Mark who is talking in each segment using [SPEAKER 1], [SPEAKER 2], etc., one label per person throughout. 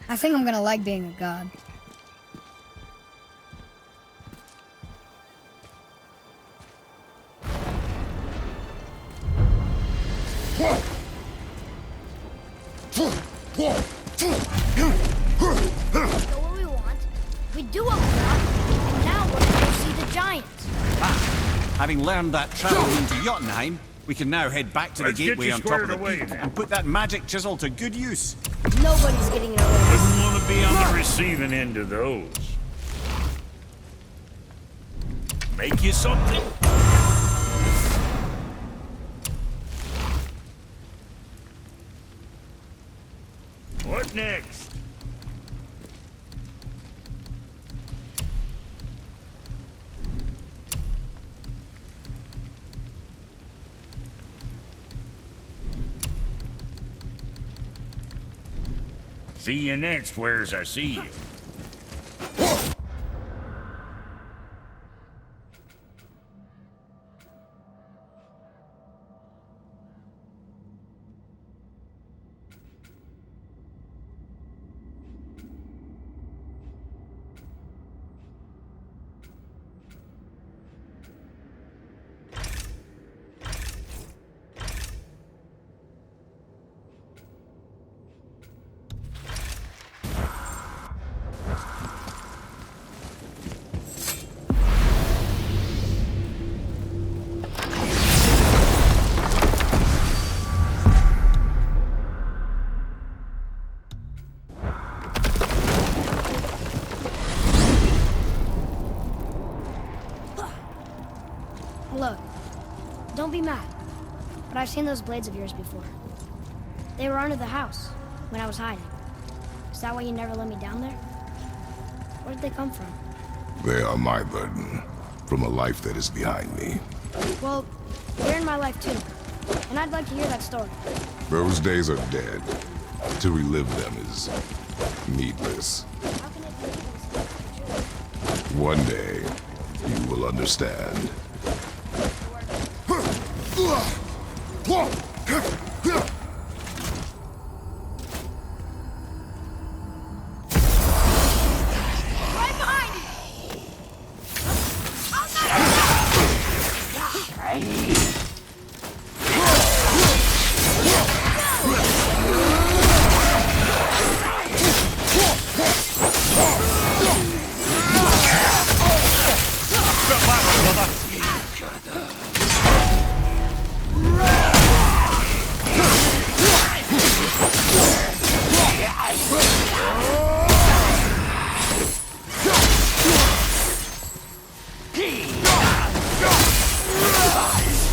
[SPEAKER 1] I think I'm gonna like being a god.
[SPEAKER 2] What we want, we do what we want, and now we're gonna go see the giants.
[SPEAKER 3] Having learned that travel into Jotunheim, we can now head back to the
[SPEAKER 4] Let's get
[SPEAKER 3] gateway
[SPEAKER 4] you
[SPEAKER 3] on top of the
[SPEAKER 4] squared away,
[SPEAKER 3] peak
[SPEAKER 4] then.
[SPEAKER 3] and put that magic chisel to good use.
[SPEAKER 2] Nobody's getting in our way.
[SPEAKER 4] Wouldn't want to be on the receiving end of those. Make you something? What next? See you next, where's I see you.
[SPEAKER 2] Look, don't be mad, but I've seen those blades of yours before. They were under the house when I was hiding. Is that why you never let me down there? Where did they come from?
[SPEAKER 5] They are my burden, from a life that is behind me.
[SPEAKER 2] Well, they're in my life too, and I'd like to hear that story.
[SPEAKER 5] Those days are dead. To relive them is needless.
[SPEAKER 2] How can it be true?
[SPEAKER 5] One day, you will understand.
[SPEAKER 2] Right behind you!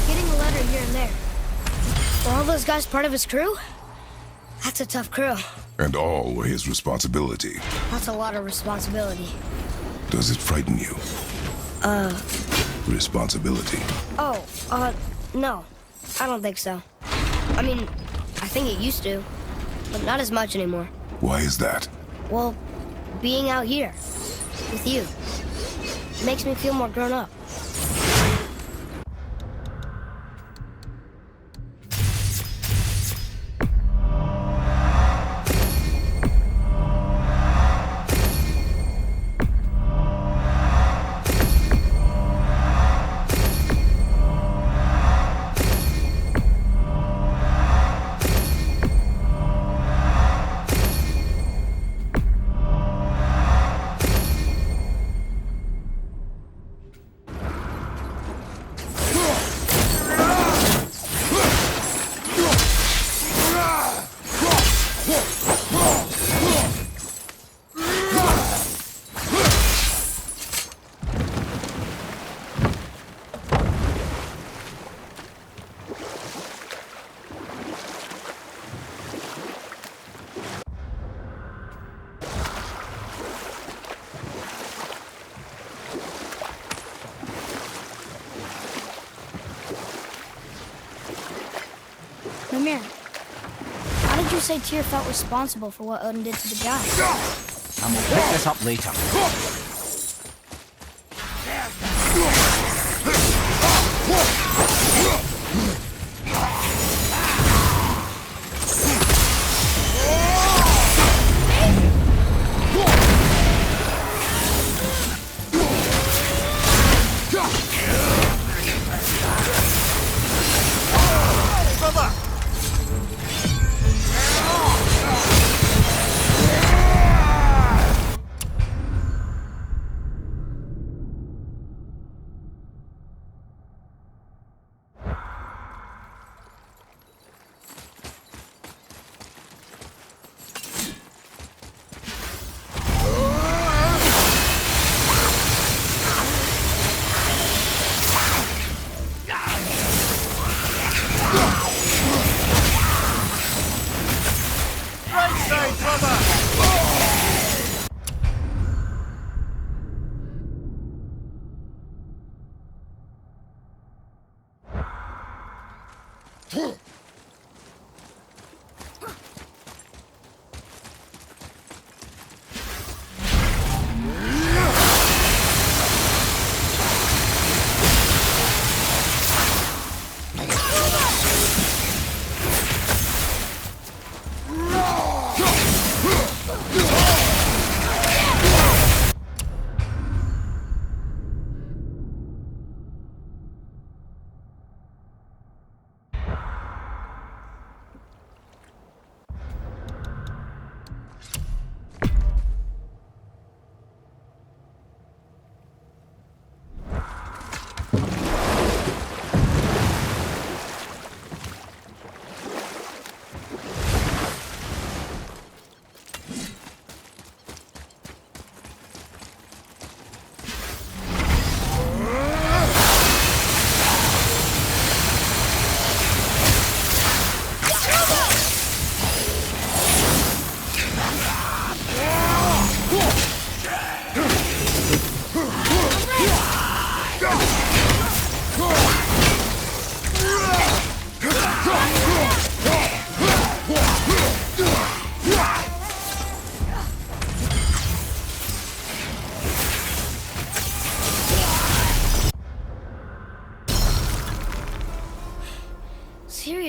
[SPEAKER 2] Getting a letter here and there. Were all those guys part of his crew? That's a tough crew.
[SPEAKER 5] And all were his responsibility.
[SPEAKER 2] That's a lot of responsibility.
[SPEAKER 5] Does it frighten you? Responsibility.
[SPEAKER 2] Oh, no. I don't think so. I mean, I think it used to, but not as much anymore.
[SPEAKER 5] Why is that?
[SPEAKER 2] Well, being out here with you makes me feel more grown up. Mimir, how did you say Tyr felt responsible for what Odin did to the giants?
[SPEAKER 3] And we'll pick this up later.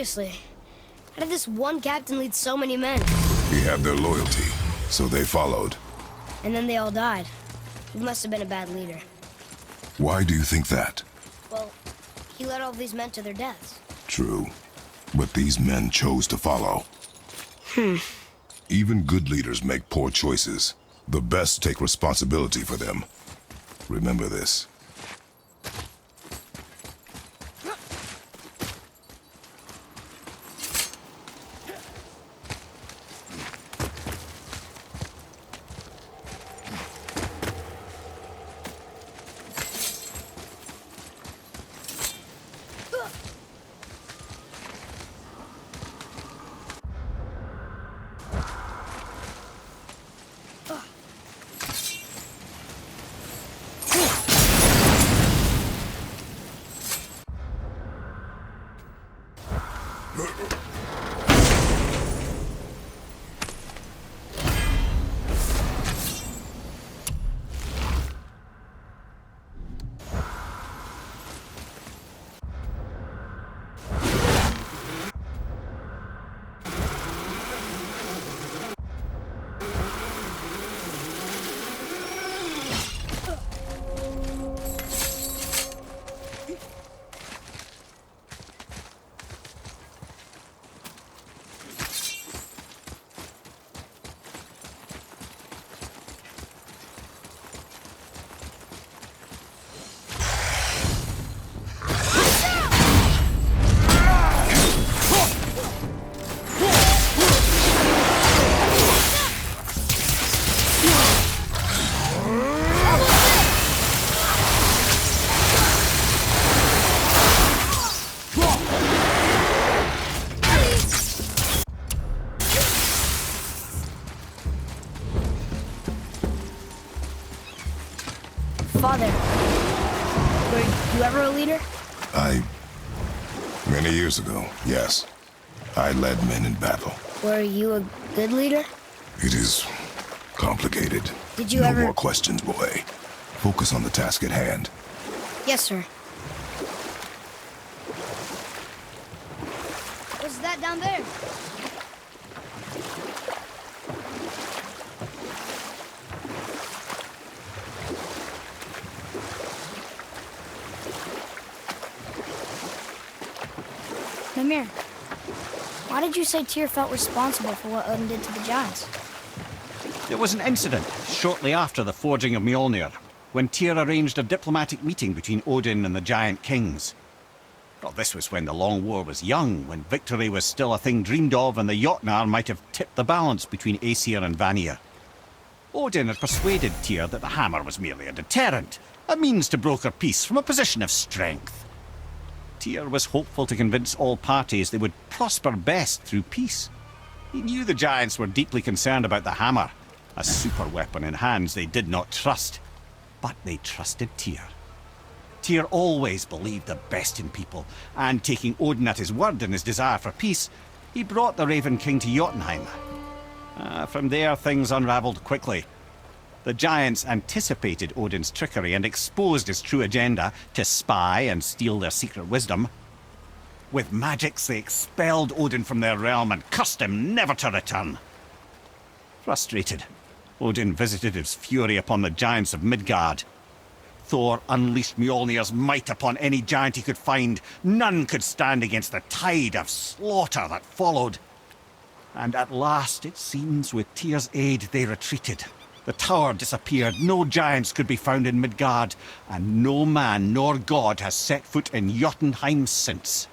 [SPEAKER 2] Seriously, how did this one captain lead so many men?
[SPEAKER 5] He had their loyalty, so they followed.
[SPEAKER 2] And then they all died. He must have been a bad leader.
[SPEAKER 5] Why do you think that?
[SPEAKER 2] Well, he led all these men to their deaths.
[SPEAKER 5] True. But these men chose to follow. Even good leaders make poor choices. The best take responsibility for them. Remember this.
[SPEAKER 2] Father, were you ever a leader?
[SPEAKER 5] Many years ago, yes. I led men in battle.
[SPEAKER 2] Were you a good leader?
[SPEAKER 5] It is complicated.
[SPEAKER 2] Did you
[SPEAKER 5] no
[SPEAKER 2] ever...
[SPEAKER 5] more questions, boy. Focus on the task at hand.
[SPEAKER 2] Yes, sir. What's that down there? Mimir, why did you say Tyr felt responsible for what Odin did to the giants?
[SPEAKER 3] There was an incident shortly after the forging of Mjolnir, when Tyr arranged a diplomatic meeting between Odin and the giant kings. Well, this was when the Long War was young, when victory was still a thing dreamed of, and the Jotnar might have tipped the balance between Aesir and Vanir. Odin had persuaded Tyr that the hammer was merely a deterrent, a means to broker peace from a position of strength. Tyr was hopeful to convince all parties they would prosper best through peace. He knew the giants were deeply concerned about the hammer, a super weapon in hands they did not trust. But they trusted Tyr. Tyr always believed the best in people, and taking Odin at his word in his desire for peace, he brought the Raven King to Jotunheim. From there, things unravelled quickly. The giants anticipated Odin's trickery and exposed his true agenda to spy and steal their secret wisdom. With magics, they expelled Odin from their realm and cursed him never to return. Frustrated, Odin visited his fury upon the giants of Midgard. Thor unleashed Mjolnir's might upon any giant he could find. None could stand against the tide of slaughter that followed. And at last, it seems, with Tyr's aid, they retreated. The tower disappeared, no giants could be found in Midgard, and no man nor god has set foot in Jotunheim since.